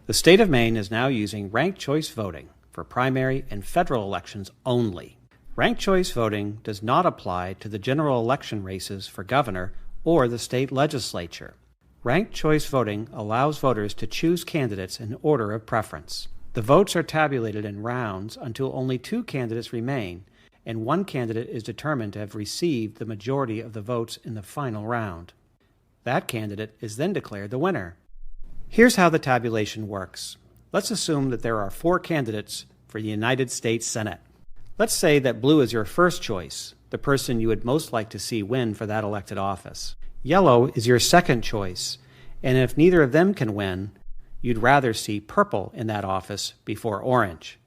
The state of Maine is now using ranked choice voting for primary and federal elections only. Ranked choice voting does not apply to the general election races for governor or the state legislature. Ranked choice voting allows voters to choose candidates in order of preference. The votes are tabulated in rounds until only 2 candidates remain, and one candidate is determined to have received the majority of the votes in the final round. That candidate is then declared the winner. Here's how the tabulation works. Let's assume that there are 4 candidates for the United States Senate. Let's say that blue is your first choice, the person you would most like to see win for that elected office. Yellow is your second choice, and if neither of them can win, you'd rather see purple in that office before orange.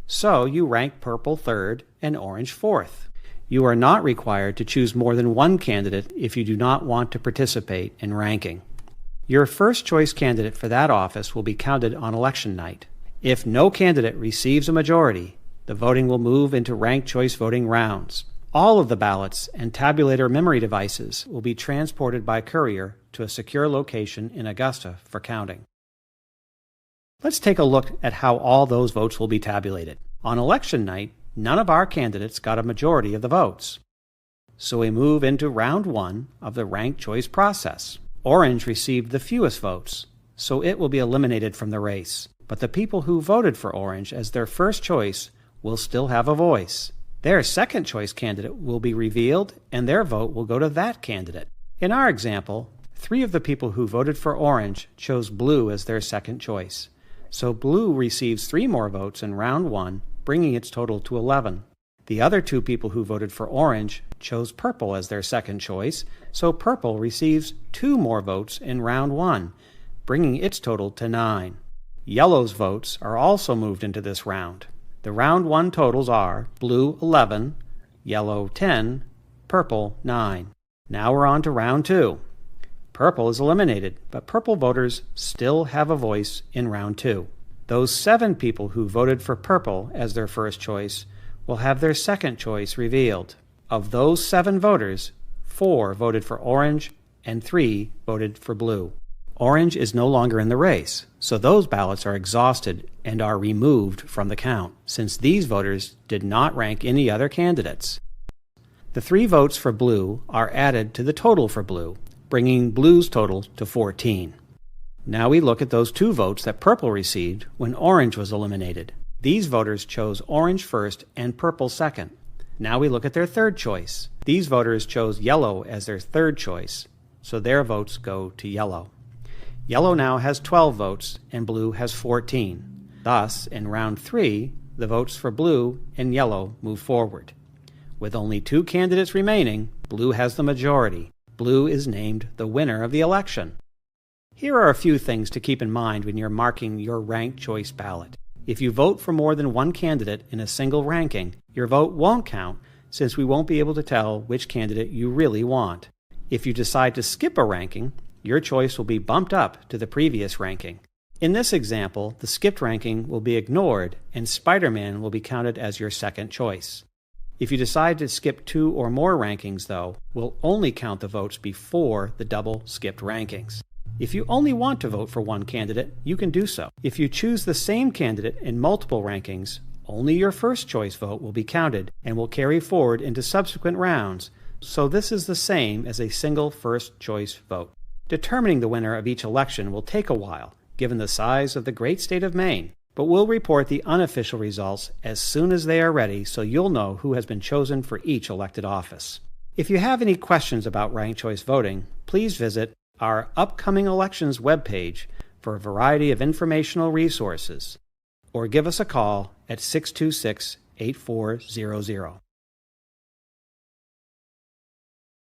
So you rank purple third and orange fourth. You are not required to choose more than one candidate if you do not want to participate in ranking. Your first choice candidate for that office will be counted on election night. If no candidate receives a majority, the voting will move into ranked choice voting rounds. All of the ballots and tabulator memory devices will be transported by courier to a secure location in Augusta for counting. Let's take a look at how all those votes will be tabulated. On election night, none of our candidates got a majority of the votes. So we move into round 1 of the ranked choice process. Orange received the fewest votes, so it will be eliminated from the race. But the people who voted for orange as their first choice will still have a voice. Their second choice candidate will be revealed, and their vote will go to that candidate. In our example, 3 of the people who voted for orange chose blue as their second choice. So blue receives 3 more votes in round 1, bringing its total to 11. The other 2 people who voted for orange chose purple as their second choice, so purple receives 2 more votes in round 1, bringing its total to 9. Yellow's votes are also moved into this round. The round 1 totals are blue 11, yellow 10, purple 9. Now we're on to round 2. Purple is eliminated, but purple voters still have a voice in round 2. Those 7 people who voted for purple as their first choice will have their second choice revealed. Of those 7 voters, 4 voted for orange and 3 voted for blue. Orange is no longer in the race, so those ballots are exhausted and are removed from the count, since these voters did not rank any other candidates. The 3 votes for blue are added to the total for blue, bringing blue's total to 14. Now we look at those 2 votes that purple received when orange was eliminated. These voters chose orange first and purple second. Now we look at their third choice. These voters chose yellow as their third choice, so their votes go to yellow. Yellow now has 12 votes and blue has 14. Thus, in round 3, the votes for blue and yellow move forward. With only 2 candidates remaining, blue has the majority. Blue is named the winner of the election. Here are a few things to keep in mind when you're marking your ranked choice ballot. If you vote for more than one candidate in a single ranking, your vote won't count since we won't be able to tell which candidate you really want. If you decide to skip a ranking, your choice will be bumped up to the previous ranking. In this example, the skipped ranking will be ignored and Spider-Man will be counted as your second choice. If you decide to skip 2 or more rankings, though, we'll only count the votes before the double skipped rankings. If you only want to vote for one candidate, you can do so. If you choose the same candidate in multiple rankings, only your first choice vote will be counted and will carry forward into subsequent rounds, so this is the same as a single first choice vote. Determining the winner of each election will take a while, given the size of the great state of Maine, but we'll report the unofficial results as soon as they are ready so you'll know who has been chosen for each elected office. If you have any questions about ranked choice voting, please visit our upcoming elections webpage for a variety of informational resources, or give us a call at 626-8400.